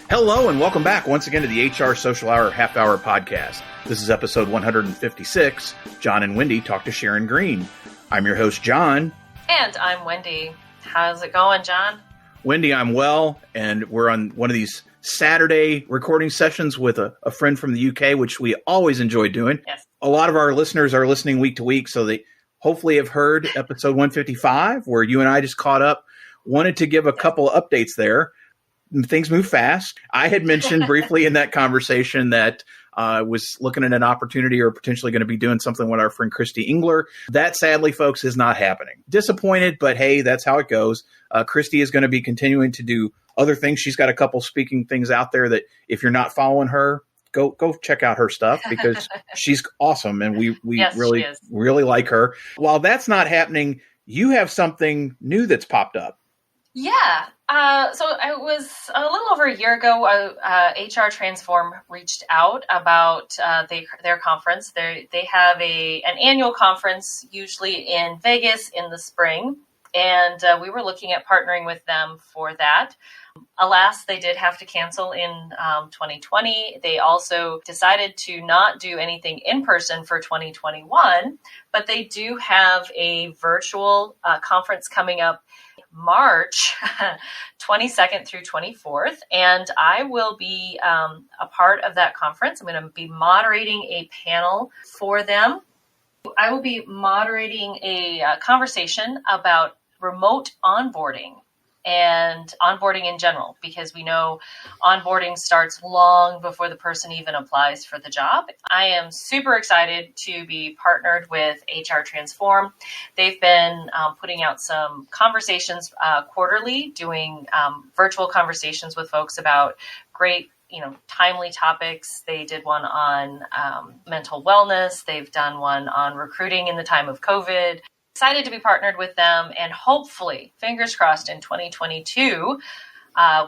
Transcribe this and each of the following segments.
Hello and welcome back once again to the HR Social Hour Half Hour Podcast. This is episode 156. John and Wendy talk to Sharon Green. I'm your host, John. And I'm Wendy. How's it going, John? Wendy, I'm well, and we're on one of these Saturday recording sessions with a friend from the UK, which we always enjoy doing. Yes. A lot of our listeners are listening week to week, so they hopefully have heard episode 155, where you and I just caught up. Wanted to give a couple of updates there. Things move fast. I had mentioned briefly in that conversation that I was looking at an opportunity or potentially going to be doing something with our friend Christy Engler. That, sadly, folks, is not happening. Disappointed, but hey, that's how it goes. Christy is going to be continuing to do other things. She's got a couple speaking things out there that if you're not following her, go check out her stuff because she's awesome and we yes, really like her. While that's not happening, you have something new that's popped up. Yeah. So it was a little over a year ago, HR Transform reached out about their conference. They have an annual conference, usually in Vegas in the spring, and we were looking at partnering with them for that. Alas, they did have to cancel in 2020. They also decided to not do anything in person for 2021, but they do have a virtual conference coming up March 22nd through 24th, and I will be a part of that conference. I'm going to be moderating a panel for them. I will be moderating a conversation about remote onboarding and onboarding in general, because we know onboarding starts long before the person even applies for the job. I am super excited to be partnered with HR Transform. They've been putting out some conversations quarterly, doing virtual conversations with folks about great, timely topics. They did one on mental wellness. They've done one on recruiting in the time of COVID. Excited to be partnered with them, and hopefully, fingers crossed, in 2022,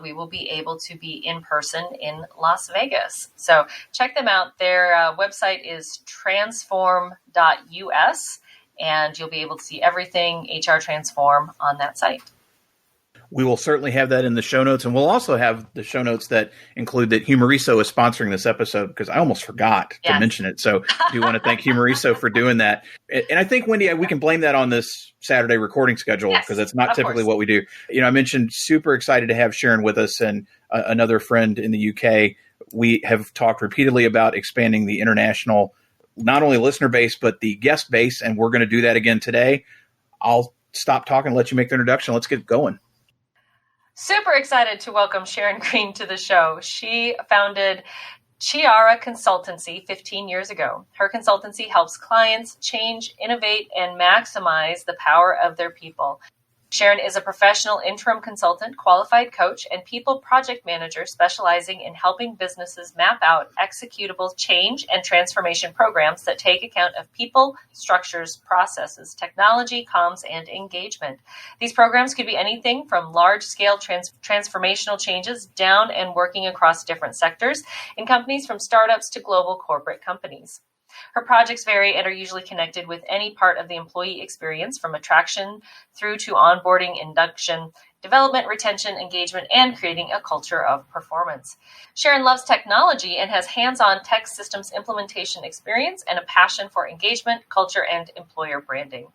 we will be able to be in person in Las Vegas. So check them out. Their website is transform.us, and you'll be able to see everything HR Transform on that site. We will certainly have that in the show notes, and we'll also have the show notes that include that Humoriso is sponsoring this episode, because I almost forgot to mention it. So I do want to thank Humoriso for doing that. And I think, Wendy, we can blame that on this Saturday recording schedule, because it's not typically what we do. I mentioned super excited to have Sharon with us and another friend in the UK. We have talked repeatedly about expanding the international, not only listener base, but the guest base, and we're going to do that again today. I'll stop talking and let you make the introduction. Let's get going. Super excited to welcome Sharon Green to the show. She founded Chiara Consultancy 15 years ago. Her consultancy helps clients change, innovate, and maximize the power of their people. Sharon is a professional interim consultant, qualified coach, and people project manager specializing in helping businesses map out executable change and transformation programs that take account of people, structures, processes, technology, comms, and engagement. These programs could be anything from large-scale transformational changes down and working across different sectors in companies from startups to global corporate companies. Her projects vary and are usually connected with any part of the employee experience, from attraction through to onboarding, induction, development, retention, engagement, and creating a culture of performance. Sharon loves technology and has hands-on tech systems implementation experience and a passion for engagement, culture, and employer branding.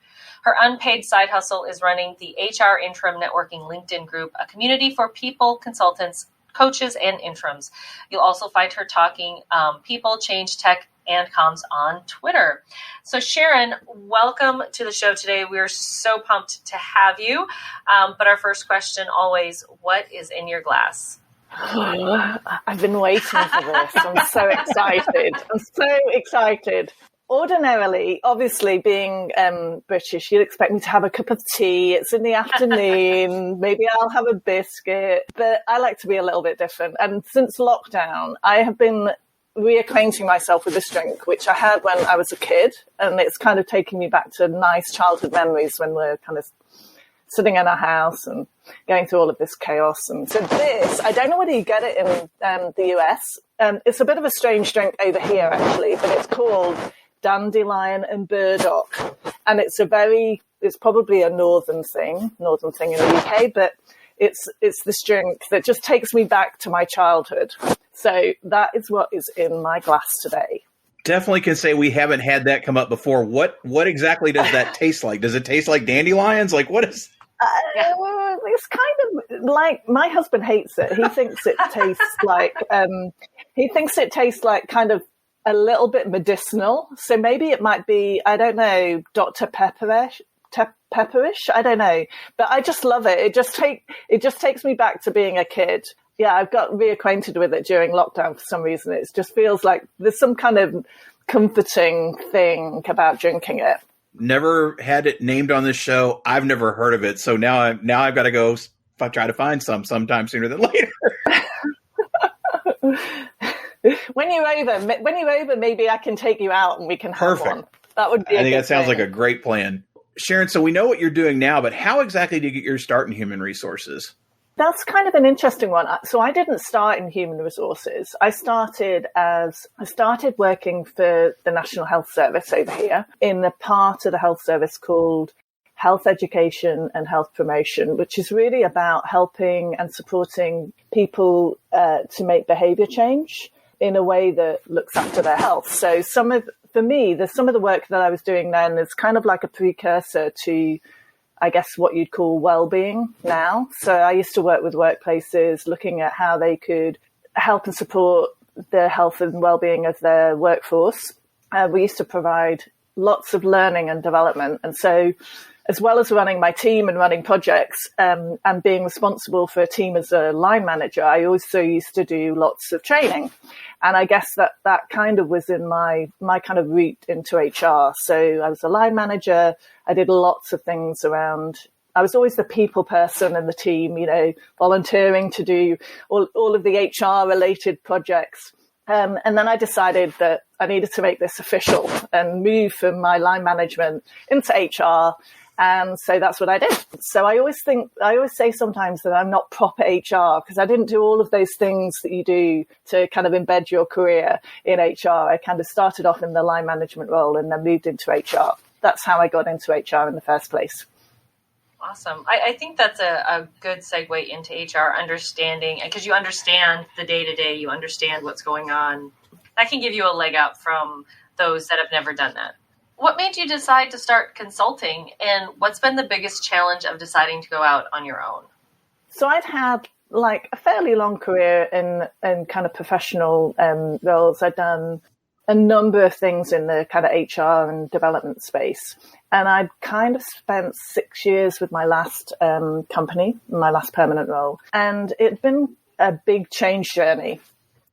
Her unpaid side hustle is running the HR Interim Networking LinkedIn group, a community for people, consultants, coaches, and interims. You'll also find her talking people, change, tech, and comms on Twitter. So Sharon, welcome to the show today. We're so pumped to have you. But our first question always, what is in your glass? I've been waiting for this. I'm so excited. Ordinarily, obviously being British, you'd expect me to have a cup of tea. It's in the afternoon. Maybe I'll have a biscuit. But I like to be a little bit different. And since lockdown, I have been reacquainting myself with this drink, which I had when I was a kid, and it's kind of taking me back to nice childhood memories when we're kind of sitting in our house and going through all of this chaos. And so this, I don't know whether you get it in the US. It's a bit of a strange drink over here, actually, but it's called Dandelion and Burdock. And it's probably a northern thing in the UK, but It's this drink that just takes me back to my childhood. So that is what is in my glass today. Definitely can say we haven't had that come up before. What exactly does that taste like? Does it taste like dandelions? Like, what is... It's kind of like, my husband hates it. He thinks it tastes like kind of a little bit medicinal. So maybe it might be, I don't know, Dr. Pepperish. I don't know, but I just love it. It just takes me back to being a kid. Yeah, I've got reacquainted with it during lockdown for some reason. It just feels like there's some kind of comforting thing about drinking it. Never had it named on this show. I've never heard of it. So now I've got to go try to find some sometime sooner than later. When you're over, maybe I can take you out and we can have one. That would be. I think that sounds like a great plan. Sharon, so we know what you're doing now, but how exactly did you get your start in human resources? That's kind of an interesting one. So I didn't start in human resources. I started working for the National Health Service over here in the part of the health service called Health Education and Health Promotion, which is really about helping and supporting people to make behavior change in a way that looks after their health. So for me, there's some of the work that I was doing then is kind of like a precursor to, I guess, what you'd call well-being now. So I used to work with workplaces looking at how they could help and support the health and well-being of their workforce. We used to provide lots of learning and development. And so as well as running my team and running projects and being responsible for a team as a line manager, I also used to do lots of training. And I guess that kind of was in my kind of route into HR. So I was a line manager. I did lots of things around. I was always the people person in the team, volunteering to do all of the HR related projects. And then I decided that I needed to make this official and move from my line management into HR. And so that's what I did. So I always say sometimes that I'm not proper HR because I didn't do all of those things that you do to kind of embed your career in HR. I kind of started off in the line management role and then moved into HR. That's how I got into HR in the first place. Awesome. I think that's a good segue into HR, understanding, because you understand the day-to-day, you understand what's going on. That can give you a leg up from those that have never done that. What made you decide to start consulting, and what's been the biggest challenge of deciding to go out on your own? So I'd had like a fairly long career in kind of professional roles. I'd done a number of things in the kind of HR and development space. And I'd kind of spent 6 years with my last company, my last permanent role. And it'd been a big change journey.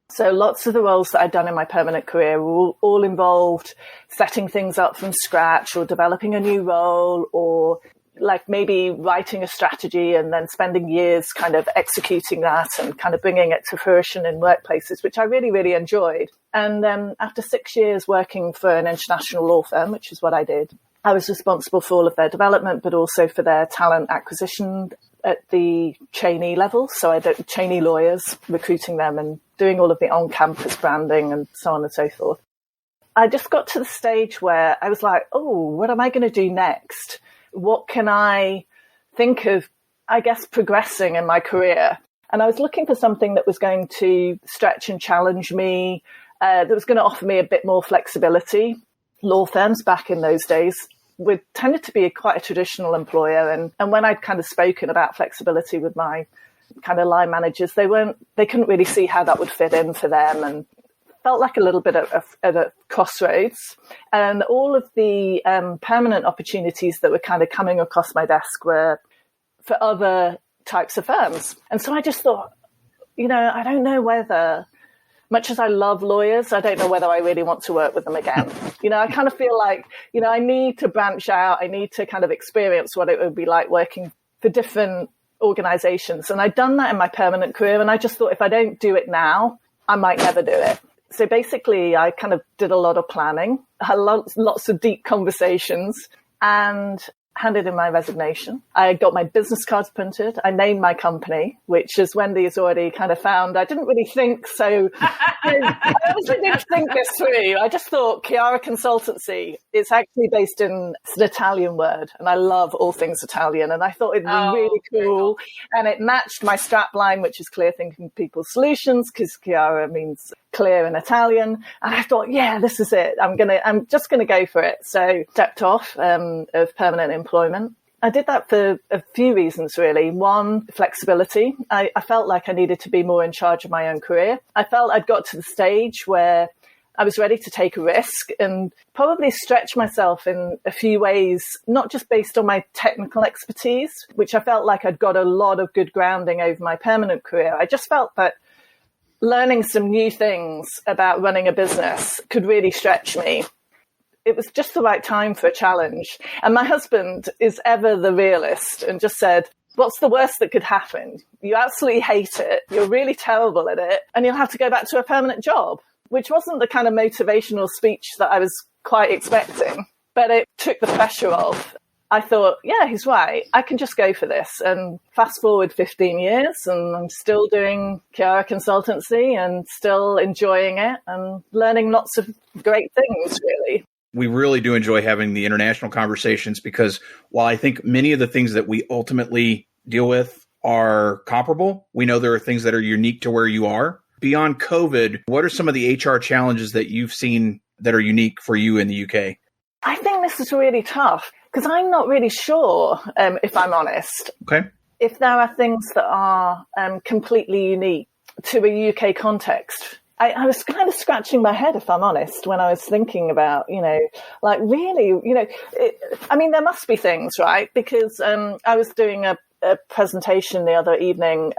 So lots of the roles that I'd done in my permanent career were all involved setting things up from scratch or developing a new role or like maybe writing a strategy and then spending years kind of executing that and kind of bringing it to fruition in workplaces, which I really, really enjoyed. And after 6 years working for an international law firm, which is what I did, I was responsible for all of their development, but also for their talent acquisition at the trainee level. So I did trainee lawyers, recruiting them and doing all of the on-campus branding and so on and so forth. I just got to the stage where I was like, oh, what am I going to do next? What can I think of, I guess, progressing in my career? And I was looking for something that was going to stretch and challenge me, that was going to offer me a bit more flexibility. Law firms back in those days tended to be quite a traditional employer. And when I'd kind of spoken about flexibility with my kind of line managers, they couldn't really see how that would fit in for them and felt like a little bit at a crossroads. And all of the permanent opportunities that were kind of coming across my desk were for other types of firms. And so I just thought, I don't know whether, much as I love lawyers, I don't know whether I really want to work with them again. I kind of feel like, I need to branch out. I need to kind of experience what it would be like working for different organizations. And I'd done that in my permanent career. And I just thought if I don't do it now, I might never do it. So basically, I kind of did a lot of planning, had lots of deep conversations. And handed in my resignation. I got my business cards printed. I named my company, which, as Wendy has already kind of found, I didn't really think so. I honestly didn't think this through. I just thought Chiara Consultancy. It's actually based in, it's an Italian word, and I love all things Italian. And I thought it'd be really cool. And it matched my strap line, which is Clear Thinking People Solutions, because Chiara means clear in Italian. And I thought, yeah, this is it. I'm just going to go for it. So stepped off of permanent employment. I did that for a few reasons, really. One, flexibility. I felt like I needed to be more in charge of my own career. I felt I'd got to the stage where I was ready to take a risk and probably stretch myself in a few ways, not just based on my technical expertise, which I felt like I'd got a lot of good grounding over my permanent career. I just felt that learning some new things about running a business could really stretch me. It was just the right time for a challenge. And my husband is ever the realist and just said, what's the worst that could happen? You absolutely hate it. You're really terrible at it. And you'll have to go back to a permanent job, which wasn't the kind of motivational speech that I was quite expecting. But it took the pressure off. I thought, yeah, he's right. I can just go for this. And fast forward 15 years and I'm still doing Chiara Consultancy and still enjoying it and learning lots of great things, really. We really do enjoy having the international conversations because while I think many of the things that we ultimately deal with are comparable, we know there are things that are unique to where you are. Beyond COVID, what are some of the HR challenges that you've seen that are unique for you in the UK? I think this is really tough because I'm not really sure, if I'm honest, if there are things that are completely unique to a UK context. I was kind of scratching my head, if I'm honest, when I was thinking about, like really, there must be things, right? Because I was doing a presentation the other evening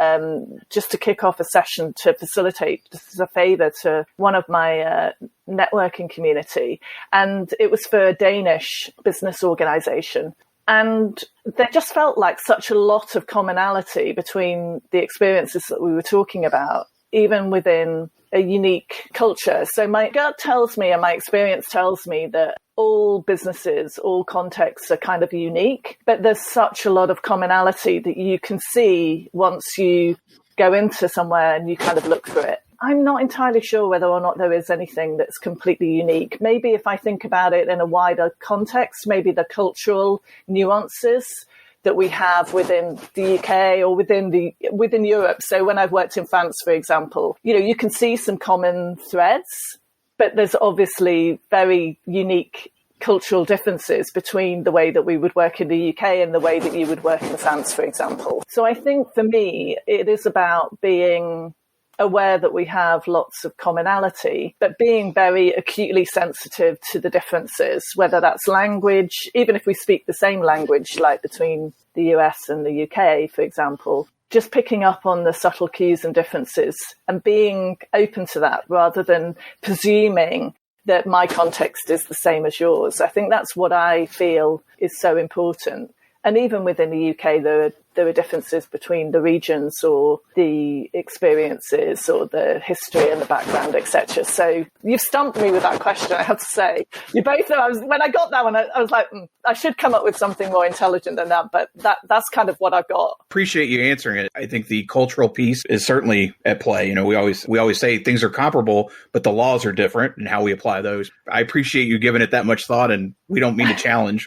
just to kick off a session to facilitate, just as a favour to one of my networking community. And it was for a Danish business organisation. And there just felt like such a lot of commonality between the experiences that we were talking about, even within a unique culture. So my gut tells me and my experience tells me that all businesses, all contexts are kind of unique, but there's such a lot of commonality that you can see once you go into somewhere and you kind of look for it. I'm not entirely sure whether or not there is anything that's completely unique. Maybe if I think about it in a wider context, maybe the cultural nuances that we have within the UK or within Europe. So when I've worked in France, for example, you can see some common threads, but there's obviously very unique cultural differences between the way that we would work in the UK and the way that you would work in France, for example. So I think for me, it is about being aware that we have lots of commonality, but being very acutely sensitive to the differences, whether that's language, even if we speak the same language, like between the US and the UK, for example, just picking up on the subtle cues and differences and being open to that rather than presuming that my context is the same as yours. I think that's what I feel is so important. And even within the UK, there are differences between the regions or the experiences or the history and the background, etc. So you've stumped me with that question, I have to say. You both know, when I got that one, I was like, I should come up with something more intelligent than that, but that's kind of what I've got. Appreciate you answering it. I think the cultural piece is certainly at play. We always say things are comparable, but the laws are different and how we apply those. I appreciate you giving it that much thought, and we don't mean to challenge.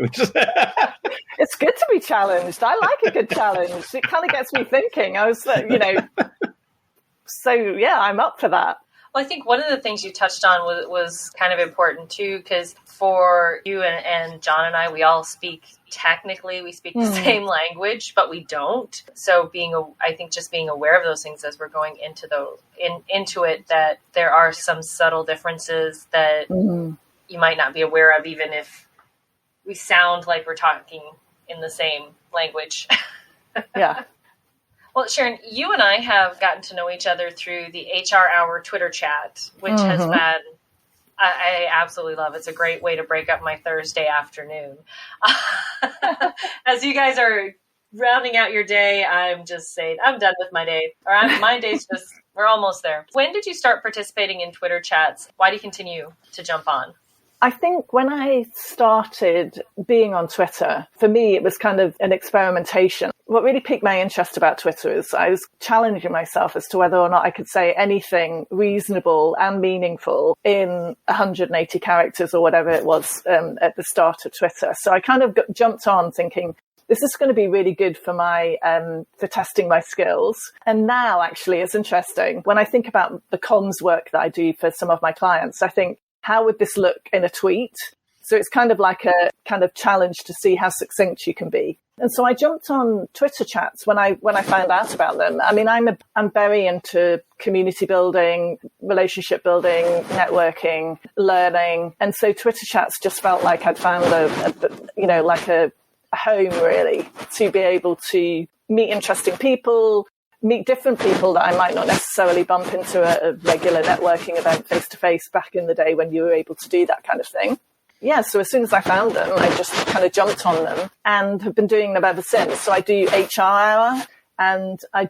It's good to be challenged. I like a good challenge. It kind of gets me thinking. I was, so yeah, I'm up for that. Well, I think one of the things you touched on was kind of important too, because for you and John and I, we all speak the same language, but we don't. So I think just being aware of those things as we're going into it, that there are some subtle differences that you might not be aware of, even if we sound like we're talking in the same language. Yeah. Well, Sharon, you and I have gotten to know each other through the HR Hour Twitter chat, which has been, I absolutely love. It's a great way to break up my Thursday afternoon. As you guys are rounding out your day, I'm just saying, I'm done with my day. My day's we're almost there. When did you start participating in Twitter chats? Why do you continue to jump on? I think when I started being on Twitter, for me, it was kind of an experimentation. What really piqued my interest about Twitter is I was challenging myself as to whether or not I could say anything reasonable and meaningful in 180 characters or whatever it was at the start of Twitter. So I kind of jumped on thinking, this is going to be really good for for testing my skills. And now, actually, it's interesting. When I think about the comms work that I do for some of my clients, I think, how would this look in a tweet? So it's kind of like a kind of challenge to see how succinct you can be. And so I jumped on Twitter chats when I found out about them. I mean, I'm very into community building, relationship building, networking, learning. And so Twitter chats just felt like I'd found a home, really, to be able to meet interesting people, meet different people that I might not necessarily bump into a regular networking event face-to-face back in the day when you were able to do that kind of thing. Yeah, so as soon as I found them, I just kind of jumped on them and have been doing them ever since. So I do HR Hour, and I've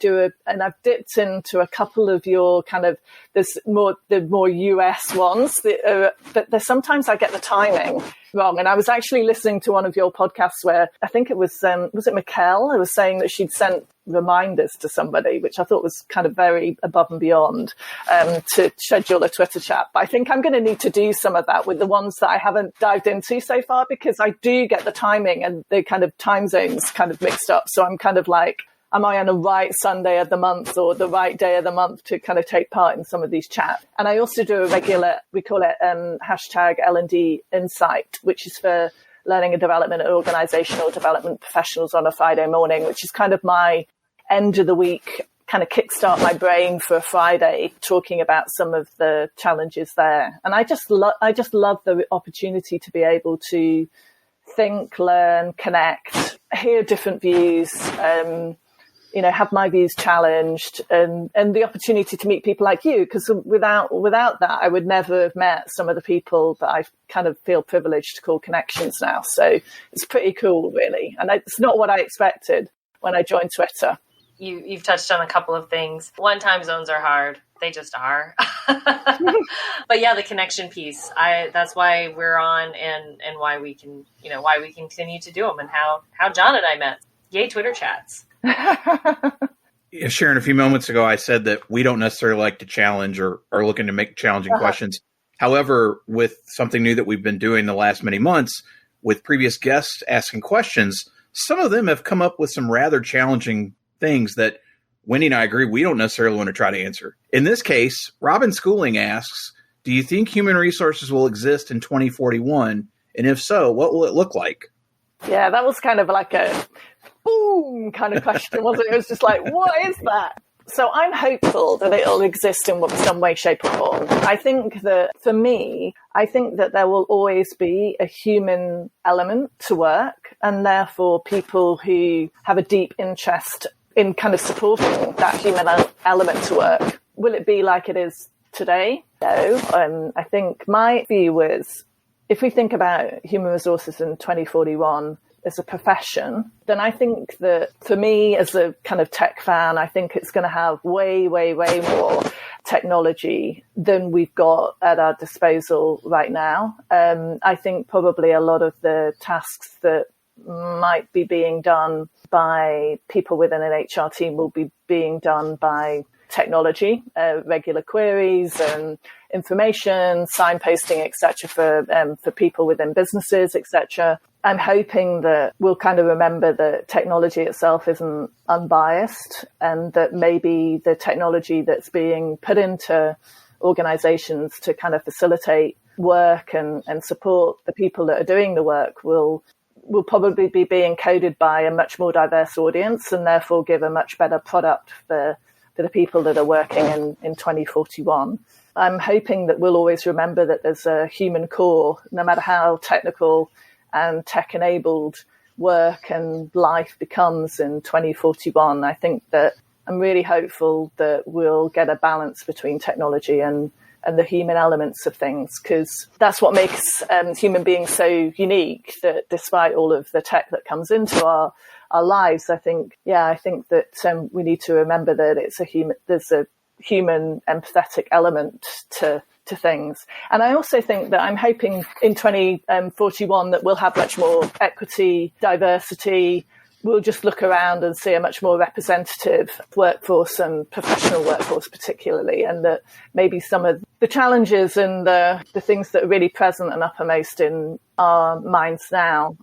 dipped into a couple of your kind of, the more US ones, but sometimes I get the timing wrong. And I was actually listening to one of your podcasts where I think it was it Mikkel who was saying that she'd sent reminders to somebody, which I thought was kind of very above and beyond, to schedule a Twitter chat. But I think I'm going to need to do some of that with the ones that I haven't dived into so far, because I do get the timing and the kind of time zones kind of mixed up. So I'm kind of like, am I on the right Sunday of the month or the right day of the month to kind of take part in some of these chats? And I also do a regular, we call it hashtag L&D Insight, which is for learning and development and organizational development professionals on a Friday morning, which is kind of my end of the week, kind of kickstart my brain for a Friday, talking about some of the challenges there. And I just love the opportunity to be able to think, learn, connect, hear different views, have my views challenged, and the opportunity to meet people like you, because without that, I would never have met some of the people that I kind of feel privileged to call connections now. So it's pretty cool, really. And it's not what I expected when I joined Twitter. You've touched on a couple of things. One, time zones are hard. They just are. But yeah, the connection piece, that's why we're on, and why we can continue to do them, and how John and I met. Yay, Twitter chats. Yeah, Sharon, a few moments ago, I said that we don't necessarily like to challenge or are looking to make challenging questions. However, with something new that we've been doing the last many months, with previous guests asking questions, some of them have come up with some rather challenging things that Wendy and I agree we don't necessarily want to try to answer. In this case, Robin Schooling asks, do you think human resources will exist in 2041? And if so, what will it look like? Yeah, that was kind of like a boom kind of question, wasn't it? It was just like, what is that? So I'm hopeful that it'll exist in some way, shape or form. I think that for me, there will always be a human element to work, and therefore people who have a deep interest in kind of supporting that human element to work. Will it be like it is today? No. I think my view was, if we think about human resources in 2041 as a profession, then I think that for me as a kind of tech fan, I think it's going to have way, way, way more technology than we've got at our disposal right now. I think probably a lot of the tasks that might be being done by people within an HR team will be being done by technology, regular queries and information, signposting, etc., for people within businesses, etc. I'm hoping that we'll kind of remember that technology itself isn't unbiased, and that maybe the technology that's being put into organizations to kind of facilitate work and support the people that are doing the work will probably be being coded by a much more diverse audience, and therefore give a much better product for the people that are working in 2041. I'm hoping that we'll always remember that there's a human core, no matter how technical and tech-enabled work and life becomes in 2041. I think that I'm really hopeful that we'll get a balance between technology and the human elements of things, because that's what makes human beings so unique, that despite all of the tech that comes into our lives, I think that we need to remember that there's a human empathetic element to to things. And I also think that I'm hoping in 2041 that we'll have much more equity, diversity. We'll just look around and see a much more representative workforce and professional workforce particularly, and that maybe some of the challenges and the things that are really present and uppermost in our minds now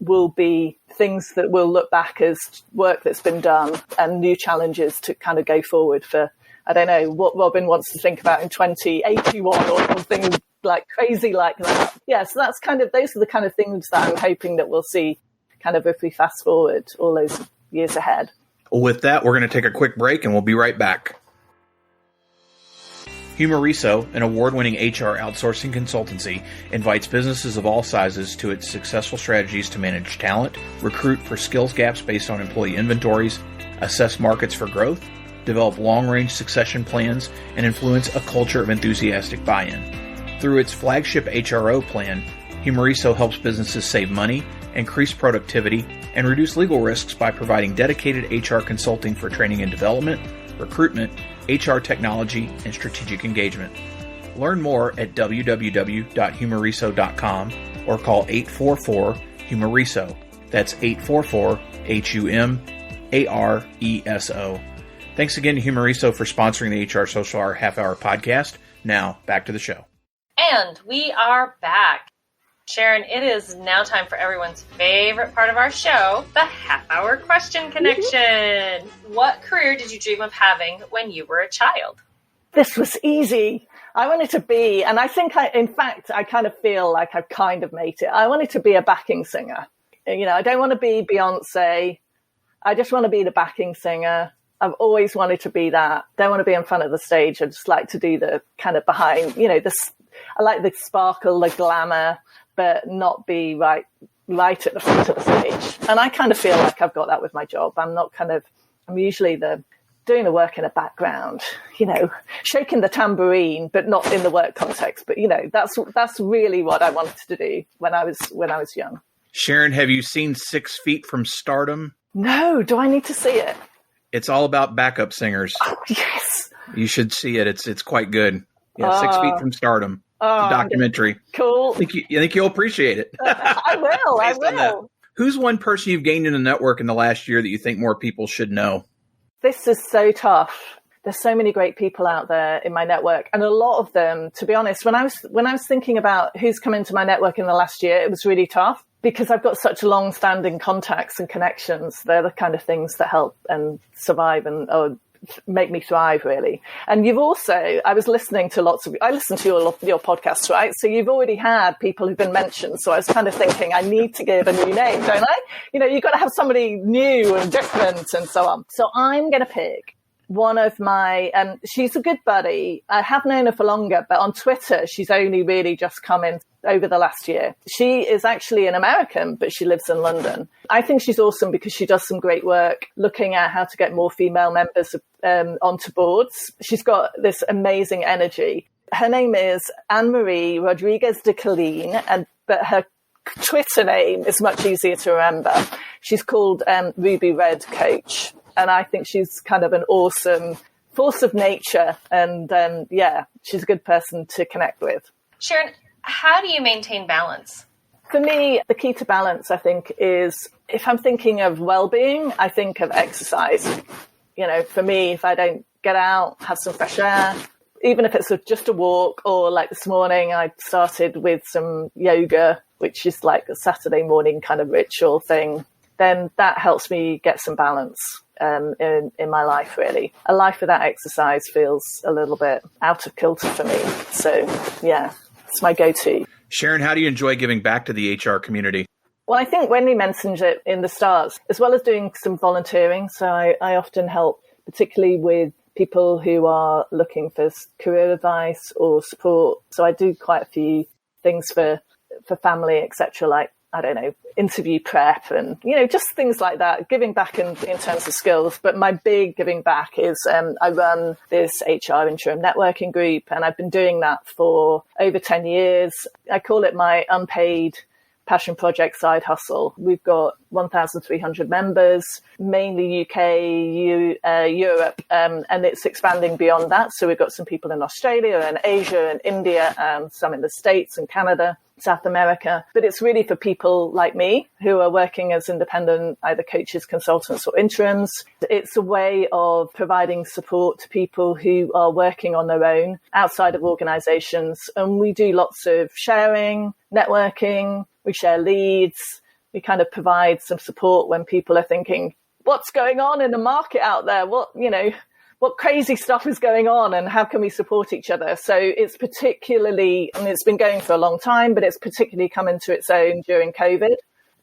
will be things that we'll look back as work that's been done and new challenges to kind of go forward for, I don't know, what Robin wants to think about in 2081 or something like crazy like that. Yeah, so that's kind of, those are the kind of things that I'm hoping that we'll see kind of if we fast forward all those years ahead. Well, with that, we're going to take a quick break and we'll be right back. Humoriso, an award-winning HR outsourcing consultancy, invites businesses of all sizes to its successful strategies to manage talent, recruit for skills gaps based on employee inventories, assess markets for growth, develop long-range succession plans, and influence a culture of enthusiastic buy-in. Through its flagship HRO plan, Humoriso helps businesses save money, increase productivity, and reduce legal risks by providing dedicated HR consulting for training and development, recruitment, HR technology, and strategic engagement. Learn more at www.humoriso.com or call 844-HUMORISO. That's 844-HUMARESO. Thanks again to Humoriso for sponsoring the HR Social Hour Half Hour podcast. Now, back to the show. And we are back. Sharon, it is now time for everyone's favorite part of our show, the half-hour question connection. What career did you dream of having when you were a child? This was easy. I wanted to be, and I think in fact, I kind of feel like I've kind of made it. I wanted to be a backing singer. You know, I don't want to be Beyonce. I just want to be the backing singer. I've always wanted to be that. Don't want to be in front of the stage. I just like to do the kind of behind, you know, I like the sparkle, the glamour, but not be right at the front of the stage. And I kind of feel like I've got that with my job. I'm usually doing the work in the background, you know, shaking the tambourine, but not in the work context. But, you know, that's really what I wanted to do when I was young. Sharon, have you seen 6 Feet from Stardom? No. Do I need to see it? It's all about backup singers. Oh, yes. You should see it. It's quite good. Yeah, 6 Feet from Stardom. Oh, documentary. Cool. I think you'll appreciate it. I will. Who's one person you've gained in the network in the last year that you think more people should know? This is so tough. There's so many great people out there in my network. And a lot of them, to be honest, when I was thinking about who's come into my network in the last year, it was really tough because I've got such long-standing contacts and connections. They're the kind of things that help and survive and make me thrive, really. And I was listening to I listen to your podcasts, right? So you've already had people who've been mentioned. So I was kind of thinking, I need to give a new name, don't I? You know, you've got to have somebody new and different and so on. So I'm going to pick one of my, she's a good buddy. I have known her for longer, but on Twitter, she's only really just come in over the last year. She is actually an American, but she lives in London. I think she's awesome because she does some great work looking at how to get more female members onto boards. She's got this amazing energy. Her name is Anne-Marie Rodriguez de Colleen, but her Twitter name is much easier to remember. She's called Ruby Red Coach. And I think she's kind of an awesome force of nature. And she's a good person to connect with. Sharon, how do you maintain balance? For me, the key to balance, I think, is if I'm thinking of well-being, I think of exercise. You know, for me, if I don't get out, have some fresh air, even if it's just a walk, or like this morning, I started with some yoga, which is like a Saturday morning kind of ritual thing, then that helps me get some balance in my life, really. A life without exercise feels a little bit out of kilter for me. So, yeah, it's my go-to. Sharon, how do you enjoy giving back to the HR community? Well, I think Wendy mentioned it in the start, as well as doing some volunteering. So I often help, particularly with people who are looking for career advice or support. So I do quite a few things for family, etc., like, I don't know, interview prep and, you know, just things like that, giving back in terms of skills. But my big giving back is I run this HR interim networking group, and I've been doing that for over 10 years. I call it my unpaid passion project side hustle. We've got 1,300 members, mainly UK, Europe, and it's expanding beyond that. So we've got some people in Australia and Asia and India, some in the States and Canada, South America. But it's really for people like me who are working as independent, either coaches, consultants, or interims. It's a way of providing support to people who are working on their own outside of organizations. And we do lots of sharing, networking, we share leads, we kind of provide some support when people are thinking, what's going on in the market out there? What crazy stuff is going on and how can we support each other? So it's particularly, it's been going for a long time, but it's particularly come into its own during COVID,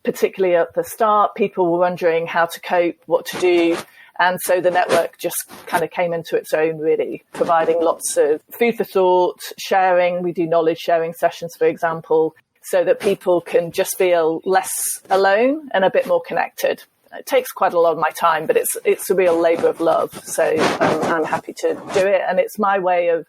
particularly at the start. People were wondering how to cope, what to do. And so the network just kind of came into its own, really, providing lots of food for thought, sharing. We do knowledge sharing sessions, for example, so that people can just feel less alone and a bit more connected. It takes quite a lot of my time, but it's a real labour of love. So I'm happy to do it. And it's my way of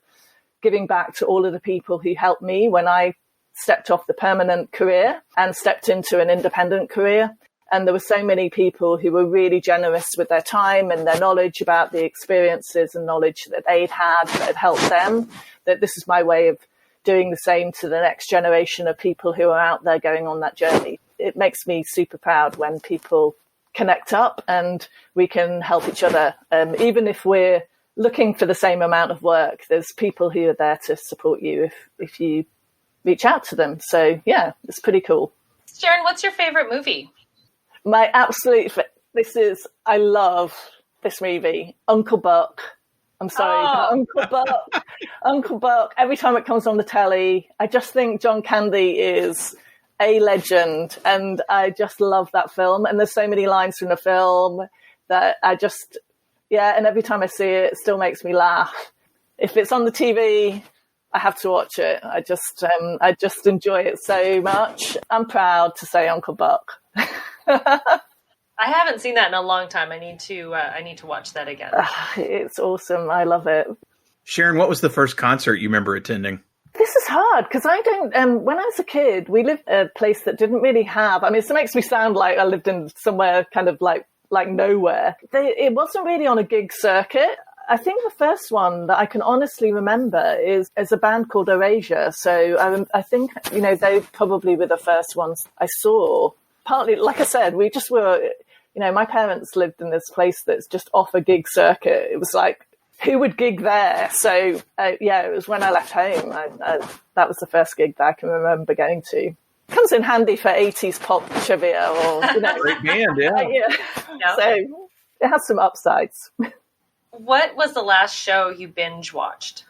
giving back to all of the people who helped me when I stepped off the permanent career and stepped into an independent career. And there were so many people who were really generous with their time and their knowledge about the experiences and knowledge that they'd had that had helped them, that this is my way of doing the same to the next generation of people who are out there going on that journey. It makes me super proud when people connect up and we can help each other. Even if we're looking for the same amount of work, there's people who are there to support you if you reach out to them. So yeah, it's pretty cool. Sharon, what's your favorite movie? My absolute, I love this movie, Uncle Buck. I'm sorry, but Uncle Buck. Uncle Buck, every time it comes on the telly, I just think John Candy is a legend, and I just love that film. And there's so many lines from the film that and every time I see it, it still makes me laugh. If it's on the TV, I have to watch it. I just enjoy it so much. I'm proud to say Uncle Buck. I haven't seen that in a long time. I need to watch that again. It's awesome. I love it. Sharon, what was the first concert you remember attending? This is hard because I don't, when I was a kid, we lived in a place that didn't really have, it makes me sound like I lived in somewhere kind of like nowhere. It wasn't really on a gig circuit. I think the first one that I can honestly remember is a band called Erasure. So I think, they probably were the first ones I saw. Partly, like I said, we just were, my parents lived in this place that's just off a gig circuit. It was like, who would gig there? So, it was when I left home. That was the first gig that I can remember going to. Comes in handy for 80s pop trivia or, Great band, yeah. Yeah. So it has some upsides. What was the last show you binge watched?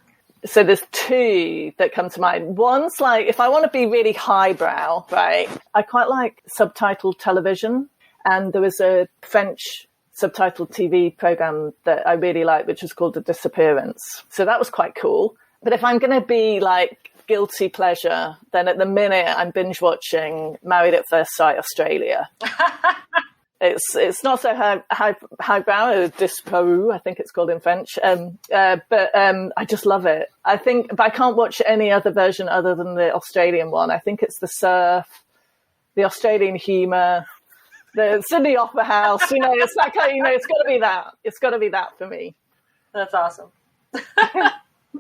So there's two that come to mind. One's like, if I want to be really highbrow, right, I quite like subtitled television. And there was a French subtitled TV program that I really liked, which was called The Disappearance. So that was quite cool. But if I'm going to be like guilty pleasure, then at the minute I'm binge watching Married at First Sight Australia. It's not so highbrow, disparu, I think it's called in French. But I just love it. But I can't watch any other version other than the Australian one. I think it's the surf, the Australian humour, the Sydney Opera House. It's that kind of, it's got to be that. It's got to be that for me. That's awesome.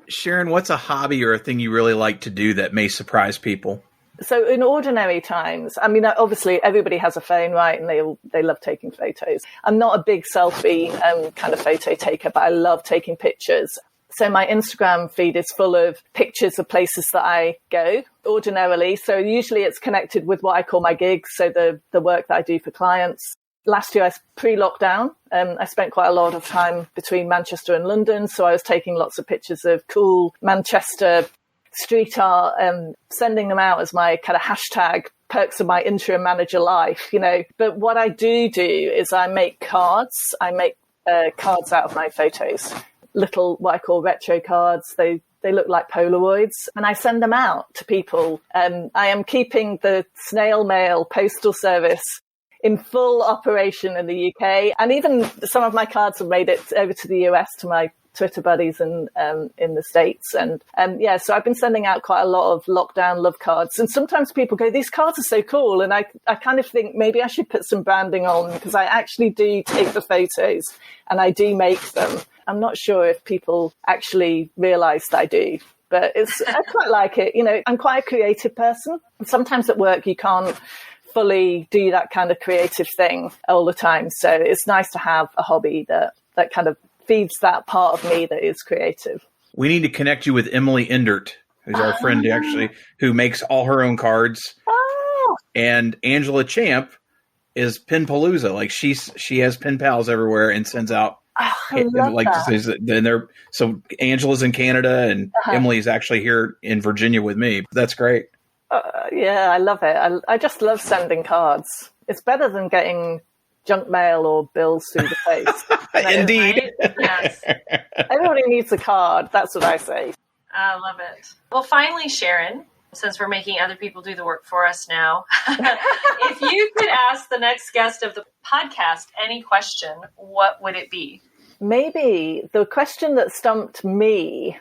Sharon, what's a hobby or a thing you really like to do that may surprise people? So in ordinary times, obviously everybody has a phone, right? And they love taking photos. I'm not a big selfie kind of photo taker, but I love taking pictures. So my Instagram feed is full of pictures of places that I go ordinarily. So usually it's connected with what I call my gigs. So the work that I do for clients. Last year, pre-lockdown, I spent quite a lot of time between Manchester and London. So I was taking lots of pictures of cool Manchester street art and sending them out as my kind of hashtag perks of my interim manager life, But what I do is I make cards. I make cards out of my photos, little what I call retro cards. They look like Polaroids, and I send them out to people. I am keeping the snail mail postal service in full operation in the UK, and even some of my cards have made it over to the US to my Twitter buddies in the States. And so I've been sending out quite a lot of lockdown love cards. And sometimes people go, these cards are so cool. And I kind of think maybe I should put some branding on, because I actually do take the photos and I do make them. I'm not sure if people actually realize that I do. But I quite like it. You know, I'm quite a creative person. Sometimes at work, you can't fully do that kind of creative thing all the time. So it's nice to have a hobby that kind of feeds that part of me that is creative. We need to connect you with Emily Endert, who's our friend who makes all her own cards. Oh. And Angela Champ is Pinpalooza. Like she has pen pals everywhere and sends out. I love that. So Angela's in Canada and Emily's actually here in Virginia with me. That's great. Yeah, I love it. I just love sending cards. It's better than getting junk mail or bills through the post. Indeed. Right? Yes. Everybody needs a card. That's what I say. I love it. Well, finally, Sharon, since we're making other people do the work for us now, if you could ask the next guest of the podcast any question, what would it be? Maybe the question that stumped me,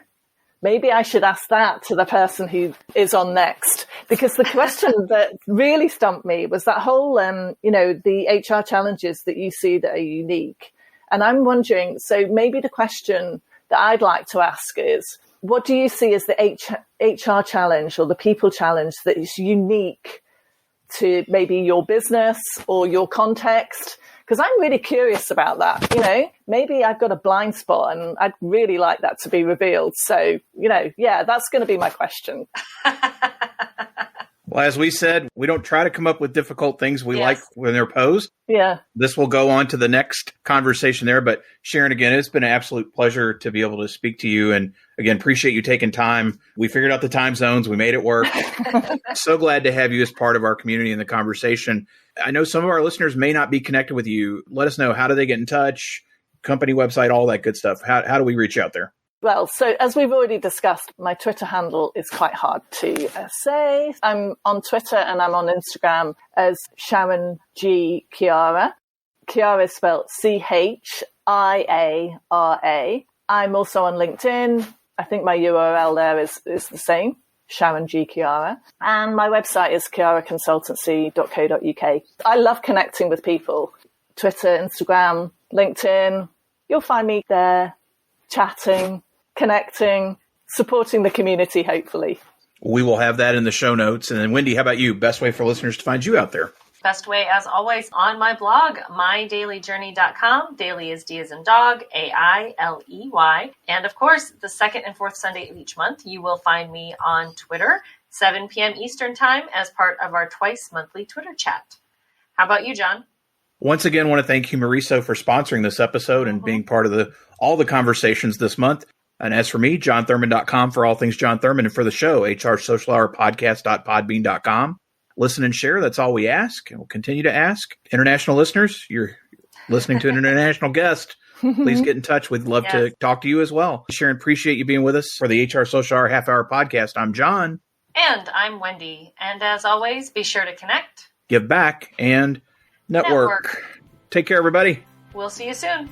maybe I should ask that to the person who is on next, because the question that really stumped me was that whole, the HR challenges that you see that are unique. And I'm wondering, so maybe the question that I'd like to ask is, what do you see as the HR challenge or the people challenge that is unique to maybe your business or your context? Because I'm really curious about that. You know, maybe I've got a blind spot and I'd really like that to be revealed. So, that's going to be my question. Well, as we said, we don't try to come up with difficult things. We like when they're posed. Yeah. This will go on to the next conversation there. But Sharon, again, it's been an absolute pleasure to be able to speak to you. And again, appreciate you taking time. We figured out the time zones. We made it work. So glad to have you as part of our community in the conversation. I know some of our listeners may not be connected with you. Let us know. How do they get in touch? Company website, all that good stuff. How do we reach out there? Well, so as we've already discussed, my Twitter handle is quite hard to say. I'm on Twitter and I'm on Instagram as Sharon G. Chiara. Chiara is spelled Chiara. I'm also on LinkedIn. I think my URL there is the same, Sharon G. Chiara. And my website is chiaraconsultancy.co.uk. I love connecting with people. Twitter, Instagram, LinkedIn. You'll find me there, chatting, connecting, supporting the community, hopefully. We will have that in the show notes. And then, Wendy, how about you? Best way for listeners to find you out there? Best way, as always, on my blog, mydailyjourney.com. Daily is D as in dog, AILEY. And of course, the second and fourth Sunday of each month, you will find me on Twitter, 7 p.m. Eastern Time, as part of our twice monthly Twitter chat. How about you, John? Once again, I want to thank Humoriso for sponsoring this episode and being part of all the conversations this month. And as for me, johnthurman.com for all things John Thurman, and for the show, hrsocialhourpodcast.podbean.com. Listen and share. That's all we ask, and we'll continue to ask. International listeners, you're listening to an international guest. Please get in touch. We'd love to talk to you as well. Sharon, appreciate you being with us for the HR Social Hour Half Hour Podcast. I'm John. And I'm Wendy. And as always, be sure to connect, give back, and network. Take care, everybody. We'll see you soon.